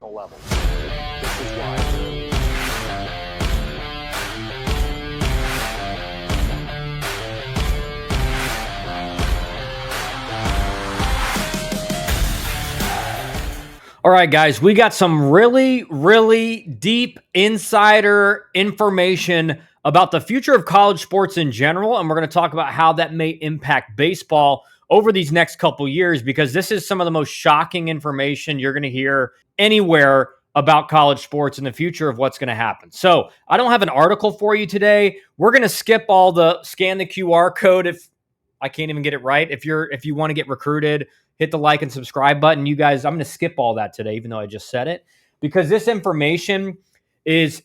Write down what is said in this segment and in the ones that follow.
level. This is why. All right, guys, we got some really, really deep insider information about the future of college sports in general, and we're going to talk about how that may impact baseball over these next couple years, because this is some of the most shocking information you're going to hear anywhere about college sports in the future of what's going to happen. So I don't have an article for you today. We're going to skip all the scan the QR code if I can't even get it right. If you want to get recruited, hit the like and subscribe button. You guys, I'm going to skip all that today, even though I just said it, because this information is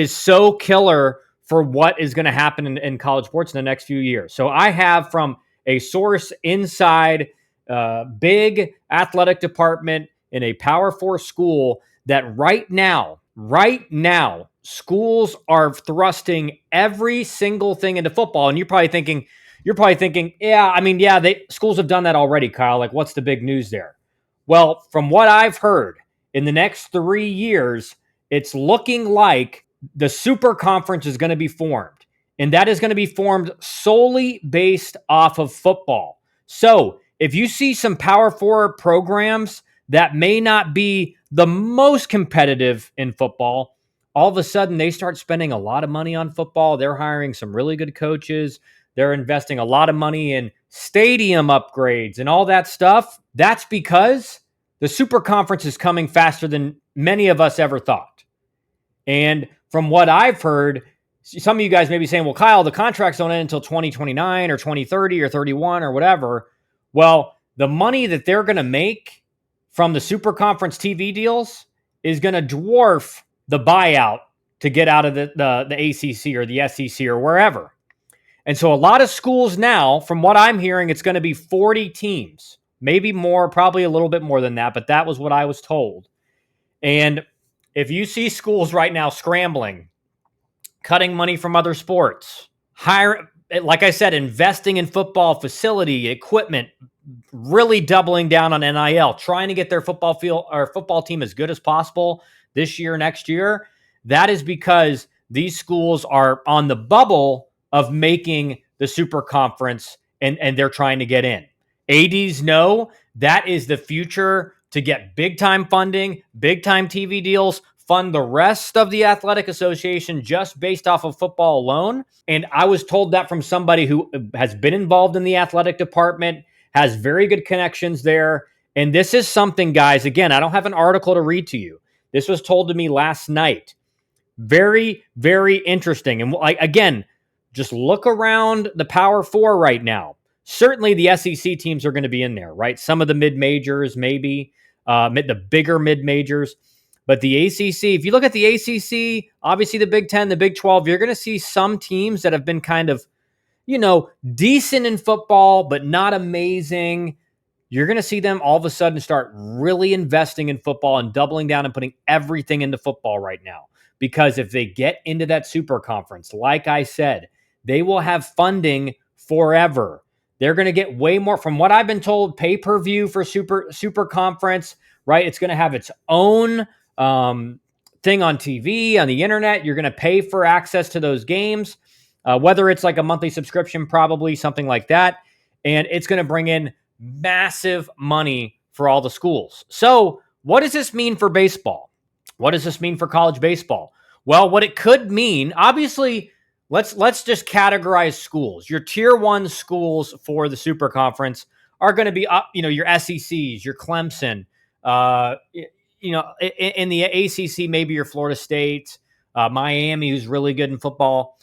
so killer for what is going to happen in college sports in the next few years. So I have from a source inside big athletic department in a Power 4 school that right now, schools are thrusting every single thing into football. And you're probably thinking, schools have done that already, Kyle. Like, what's the big news there? Well, from what I've heard, in the next 3 years, it's looking like the Super Conference is going to be formed. And that is going to be formed solely based off of football. So if you see some Power 4 programs that may not be the most competitive in football, all of a sudden they start spending a lot of money on football. They're hiring some really good coaches. They're investing a lot of money in stadium upgrades and all that stuff. That's because the Super Conference is coming faster than many of us ever thought. And from what I've heard, some of you guys may be saying, well, Kyle, the contracts don't end until 2029 or 2030 or 31 or whatever. Well, the money that they're going to make from the Super Conference TV deals is going to dwarf the buyout to get out of the ACC or the SEC or wherever. And so a lot of schools now, from what I'm hearing, it's going to be 40 teams, maybe more, probably a little bit more than that, but that was what I was told. And if you see schools right now scrambling, cutting money from other sports, like I said, investing in football facility, equipment, really doubling down on NIL, trying to get their football team as good as possible this year, next year, that is because these schools are on the bubble of making the Super Conference, and they're trying to get in. ADs know that is the future to get big-time funding, big-time TV deals, fund the rest of the athletic association just based off of football alone. And I was told that from somebody who has been involved in the athletic department, has very good connections there. And this is something, guys, again, I don't have an article to read to you. This was told to me last night. Very, very interesting. And again, just look around the Power 4 right now. Certainly the SEC teams are going to be in there, right? Some of the mid-majors, maybe, the bigger mid-majors. But the ACC, if you look at the ACC, obviously the Big 10, the Big 12, you're going to see some teams that have been kind of, decent in football, but not amazing. You're going to see them all of a sudden start really investing in football and doubling down and putting everything into football right now. Because if they get into that Super Conference, like I said, they will have funding forever. They're going to get way more, from what I've been told, pay-per-view for Super Conference, right? It's going to have its own thing on TV, on the internet. You're going to pay for access to those games, whether it's like a monthly subscription, probably something like that. And it's going to bring in massive money for all the schools. So what does this mean for baseball? What does this mean for college baseball? Well, what it could mean, obviously, let's just categorize schools. Your tier 1 schools for the Super Conference are going to be up, your SECs, your Clemson, in the ACC, maybe your Florida State, Miami, who's really good in football,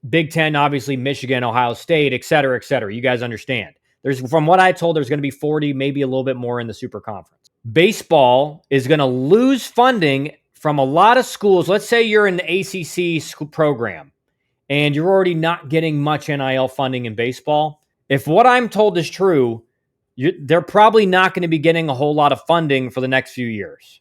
Big 10, obviously Michigan, Ohio State, et cetera, et cetera. You guys understand. From what I told, there's going to be 40, maybe a little bit more in the Super Conference. Baseball is going to lose funding from a lot of schools. Let's say you're in the ACC school program and you're already not getting much NIL funding in baseball. If what I'm told is true, they're probably not going to be getting a whole lot of funding for the next few years,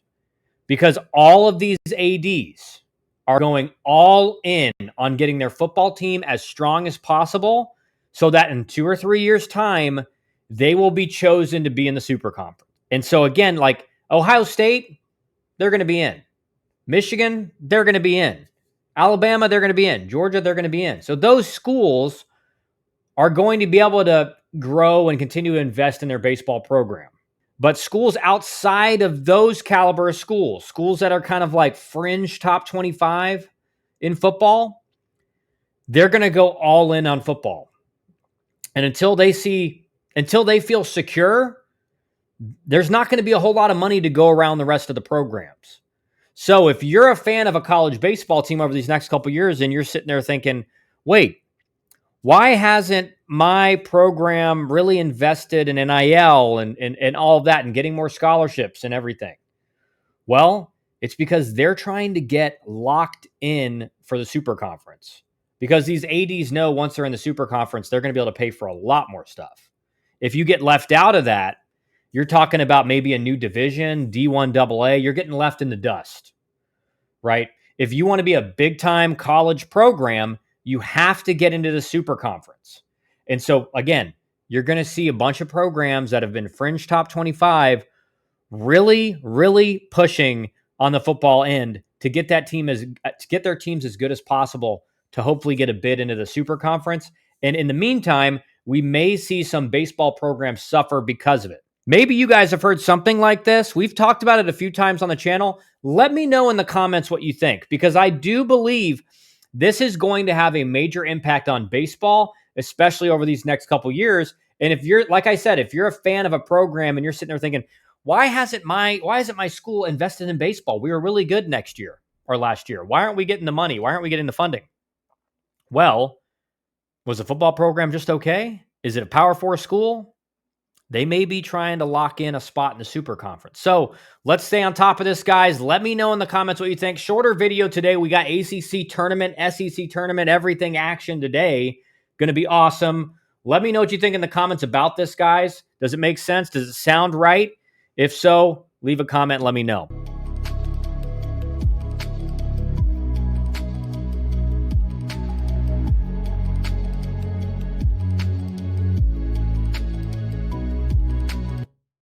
because all of these ADs are going all in on getting their football team as strong as possible so that in 2 or 3 years' time, they will be chosen to be in the Super Conference. And so again, like Ohio State, they're going to be in. Michigan, they're going to be in. Alabama, they're going to be in. Georgia, they're going to be in. So those schools are going to be able to grow and continue to invest in their baseball program. But schools outside of those caliber of schools, schools that are kind of like fringe top 25 in football, they're going to go all in on football. And until they feel secure, there's not going to be a whole lot of money to go around the rest of the programs. So if you're a fan of a college baseball team over these next couple of years and you're sitting there thinking, wait, why hasn't my program really invested in NIL and all of that and getting more scholarships and everything? Well, it's because they're trying to get locked in for the Super Conference. Because these ADs know once they're in the Super Conference, they're going to be able to pay for a lot more stuff. If you get left out of that, you're talking about maybe a new division, D1 AA, you're getting left in the dust, right? If you want to be a big-time college program, you have to get into the Super Conference. And so, again, you're going to see a bunch of programs that have been fringe top 25 really, really pushing on the football end to get their teams as good as possible to hopefully get a bid into the Super Conference. And in the meantime, we may see some baseball programs suffer because of it. Maybe you guys have heard something like this. We've talked about it a few times on the channel. Let me know in the comments what you think, because I do believe this is going to have a major impact on baseball, especially over these next couple years. And if you're, like I said, if you're a fan of a program and you're sitting there thinking, why hasn't my school invested in baseball? We were really good last year. Why aren't we getting the money? Why aren't we getting the funding? Well, was the football program just okay? Is it a Power 4 school? They may be trying to lock in a spot in the Super Conference. So let's stay on top of this, guys. Let me know in the comments what you think. Shorter video today. We got ACC tournament, SEC tournament, everything action today. Going to be awesome. Let me know what you think in the comments about this, guys. Does it make sense? Does it sound right? If so, leave a comment and let me know.